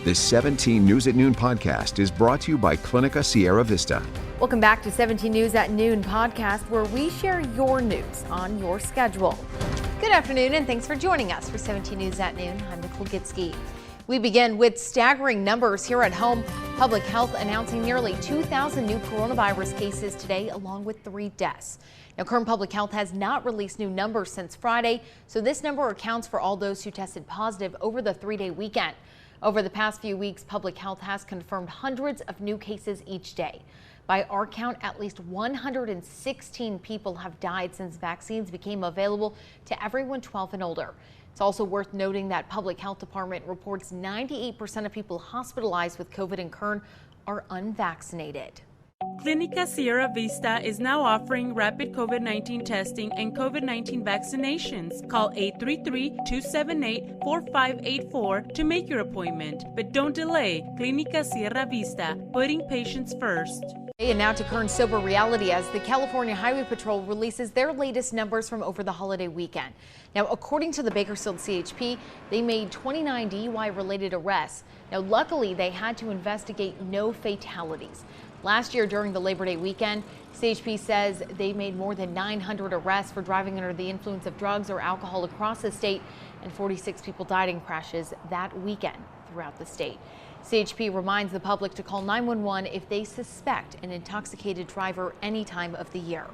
This 17 News at Noon podcast is brought to you by Clinica Sierra Vista. Welcome back to 17 News at Noon podcast, where we share your news on your schedule. Good afternoon, and thanks for joining us for 17 News at Noon. I'm Nicole Gitsky. We begin with staggering numbers here at home. Public Health announcing nearly 2,000 new coronavirus cases today, along with 3 deaths. Now, Kern Public Health has not released new numbers since Friday, so this number accounts for all those who tested positive over the 3-day weekend. Over the past few weeks, Public Health has confirmed hundreds of new cases each day. By our count, at least 116 people have died since vaccines became available to everyone 12 and older. It's also worth noting that Public Health Department reports 98% of people hospitalized with COVID in Kern are unvaccinated. Clinica Sierra Vista is now offering rapid COVID-19 testing and COVID-19 vaccinations. Call 833-278-4584 to make your appointment. But don't delay. Clinica Sierra Vista, putting patients first. And now to Kern's sober reality as the California Highway Patrol releases their latest numbers from over the holiday weekend. Now, according to the Bakersfield CHP, they made 29 DUI-related arrests. Now, luckily, they had to investigate no fatalities. Last year, during the Labor Day weekend, CHP says they made more than 900 arrests for driving under the influence of drugs or alcohol across the state, and 46 people died in crashes that weekend throughout the state. CHP reminds the public to call 911 if they suspect an intoxicated driver any time of the year.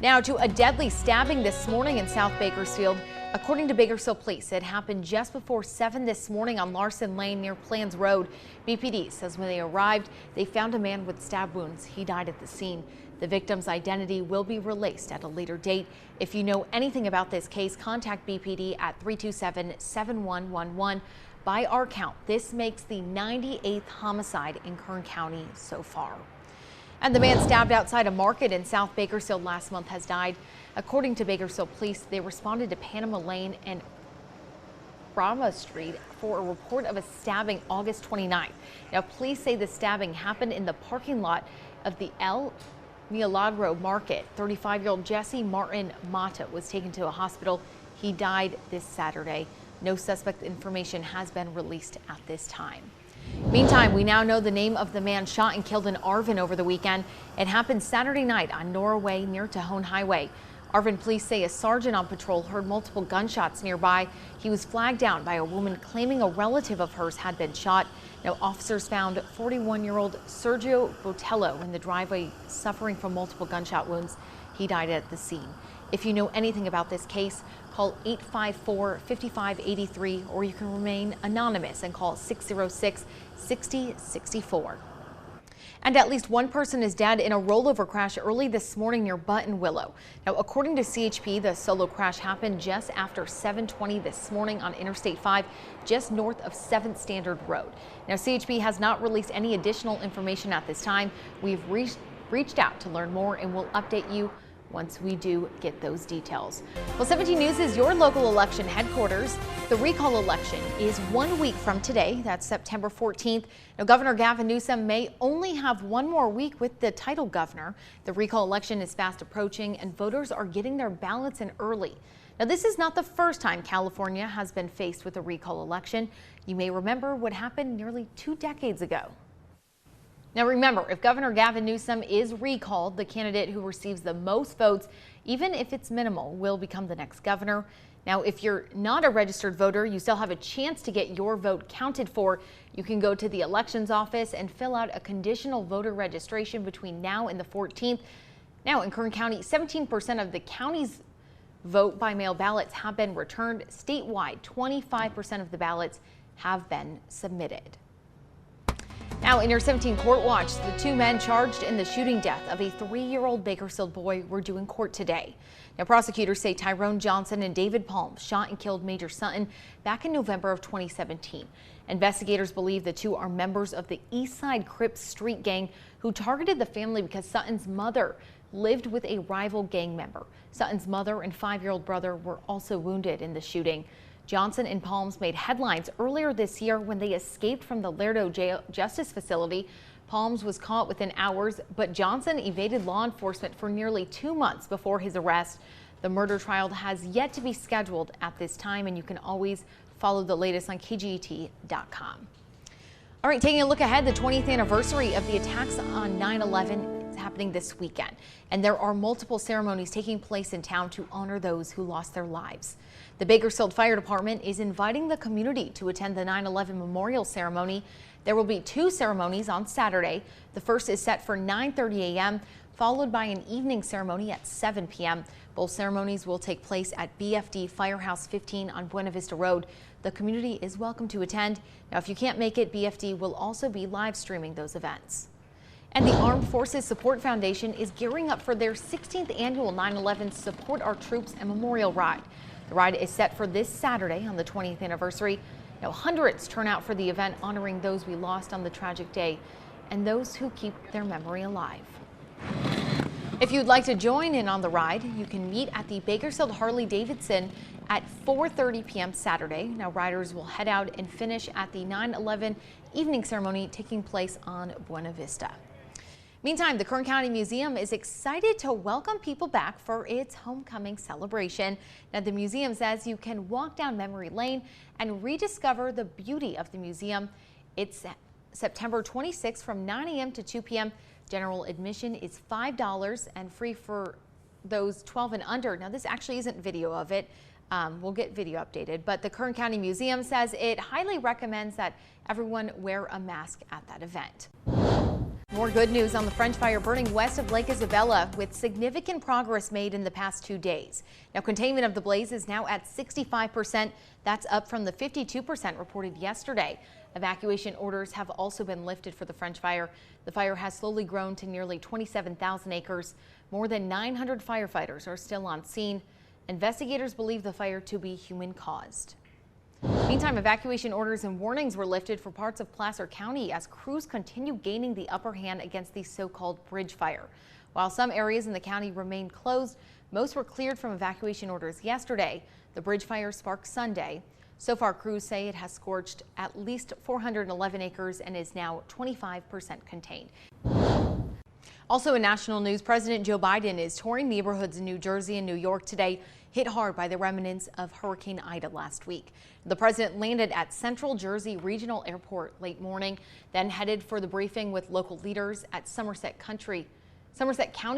Now to a deadly stabbing this morning in South Bakersfield. According to Bakersfield Police, it happened just before 7 this morning on Larson Lane near Plans Road. BPD says when they arrived, they found a man with stab wounds. He died at the scene. The victim's identity will be released at a later date. If you know anything about this case, contact BPD at 327-7111. By our count, this makes the 98th homicide in Kern County so far. And the man stabbed outside a market in South Bakersfield last month has died. According to Bakersfield Police, they responded to Panama Lane and Brahma Street for a report of a stabbing August 29th. Now, police say the stabbing happened in the parking lot of the El Milagro Market. 35-year-old Jesse Martin Mata was taken to a hospital. He died this Saturday. No suspect information has been released at this time. Meantime, we now know the name of the man shot and killed in Arvin over the weekend. It happened Saturday night on Nora Way near Tejon Highway. Arvin police say a sergeant on patrol heard multiple gunshots nearby. He was flagged down by a woman claiming a relative of hers had been shot. Now, officers found 41-year-old Sergio Botello in the driveway suffering from multiple gunshot wounds. He died at the scene. If you know anything about this case, call 854-5583, or you can remain anonymous and call 606-6064. And at least one person is dead in a rollover crash early this morning near Buttonwillow. Now, according to CHP, the solo crash happened just after 7:20 this morning on Interstate 5, just north of 7th Standard Road. Now, CHP has not released any additional information at this time. We've reached out to learn more, and we'll update you once we do get those details. Well, 17 News is your local election headquarters. The recall election is 1 week from today. That's September 14th. Now, Governor Gavin Newsom may only have one more week with the title governor. The recall election is fast approaching, and voters are getting their ballots in early. Now, this is not the first time California has been faced with a recall election. You may remember what happened nearly 2 decades ago. Now remember, if Governor Gavin Newsom is recalled, the candidate who receives the most votes, even if it's minimal, will become the next governor. Now, if you're not a registered voter, you still have a chance to get your vote counted for. You can go to the elections office and fill out a conditional voter registration between now and the 14th. Now, in Kern County, 17% of the county's vote by mail ballots have been returned. Statewide, 25% of the ballots have been submitted. Now, in your 17 Court Watch, the 2 men charged in the shooting death of a 3-year-old Bakersfield boy were due in court today. Now, prosecutors say Tyrone Johnson and David Palm shot and killed Major Sutton back in November of 2017. Investigators believe the 2 are members of the East Side Crips street gang who targeted the family because Sutton's mother lived with a rival gang member. Sutton's mother and 5-year-old brother were also wounded in the shooting. Johnson and Palms made headlines earlier this year when they escaped from the Lerdo Justice Facility. Palms was caught within hours, but Johnson evaded law enforcement for nearly 2 months before his arrest. The murder trial has yet to be scheduled at this time, and you can always follow the latest on KGET.com. All right, taking a look ahead, the 20th anniversary of the attacks on 9/11 is happening this weekend, and there are multiple ceremonies taking place in town to honor those who lost their lives. The Bakersfield Fire Department is inviting the community to attend the 9/11 memorial ceremony. There will be two ceremonies on Saturday. The first is set for 9:30 a.m., followed by an evening ceremony at 7 p.m. Both ceremonies will take place at BFD Firehouse 15 on Buena Vista Road. The community is welcome to attend. Now, if you can't make it, BFD will also be live streaming those events. And the Armed Forces Support Foundation is gearing up for their 16th annual 9/11 Support Our Troops and Memorial Ride. The ride is set for this Saturday on the 20th anniversary. Now, hundreds turn out for the event, honoring those we lost on the tragic day and those who keep their memory alive. If you'd like to join in on the ride, you can meet at the Bakersfield Harley-Davidson at 4:30 p.m. Saturday. Now, riders will head out and finish at the 9/11 evening ceremony taking place on Buena Vista. Meantime, the Kern County Museum is excited to welcome people back for its homecoming celebration. Now, the museum says you can walk down memory lane and rediscover the beauty of the museum. It's September 26th from 9 a.m. to 2 p.m. General admission is $5 and free for those 12 and under. Now, this actually isn't video of it. We'll get video updated, but the Kern County Museum says it highly recommends that everyone wear a mask at that event. More good news on the French fire burning west of Lake Isabella, with significant progress made in the past 2 days. Now, containment of the blaze is now at 65%. That's up from the 52% reported yesterday. Evacuation orders have also been lifted for the French fire. The fire has slowly grown to nearly 27,000 acres. More than 900 firefighters are still on scene. Investigators believe the fire to be human-caused. Meantime, evacuation orders and warnings were lifted for parts of Placer County as crews continue gaining the upper hand against the so-called bridge fire. While some areas in the county remain closed, most were cleared from evacuation orders yesterday. The bridge fire sparked Sunday. So far, crews say it has scorched at least 411 acres and is now 25% contained. Also in national news, President Joe Biden is touring neighborhoods in New Jersey and New York today, hit hard by the remnants of Hurricane Ida last week. The president landed at Central Jersey Regional Airport late morning, then headed for the briefing with local leaders at Somerset County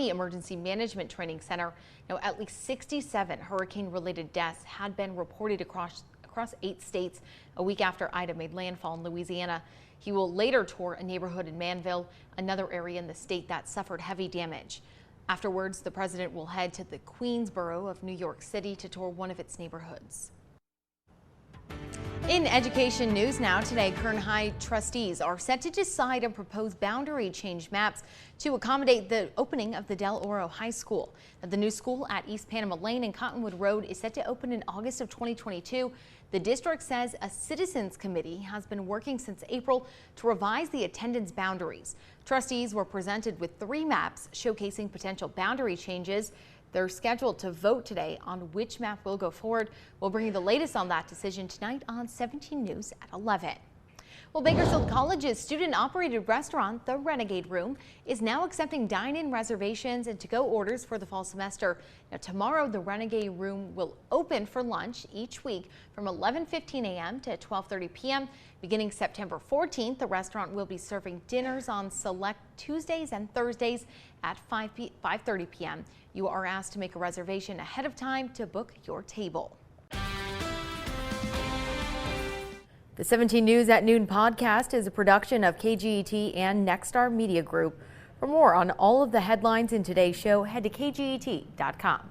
Emergency Management Training Center. Now, at least 67 hurricane-related deaths had been reported across 8 states a week after Ida made landfall in Louisiana. He will later tour a neighborhood in Manville, another area in the state that suffered heavy damage. Afterwards, the president will head to the Queensboro of New York City to tour one of its neighborhoods. In education news now, today, Kern High trustees are set to decide and propose boundary change maps to accommodate the opening of the Del Oro High School. Now, the new school at East Panama Lane and Cottonwood Road is set to open in August of 2022. The district says a citizens committee has been working since April to revise the attendance boundaries. Trustees were presented with 3 maps showcasing potential boundary changes. They're scheduled to vote today on which map will go forward. We'll bring you the latest on that decision tonight on 17 News at 11. Well, Bakersfield College's student-operated restaurant, the Renegade Room, is now accepting dine-in reservations and to-go orders for the fall semester. Now, tomorrow, the Renegade Room will open for lunch each week from 11:15 a.m. to 12:30 p.m. Beginning September 14th, the restaurant will be serving dinners on select Tuesdays and Thursdays at 5:30 p.m. You are asked to make a reservation ahead of time to book your table. The 17 News at Noon podcast is a production of KGET and Nexstar Media Group. For more on all of the headlines in today's show, head to kget.com.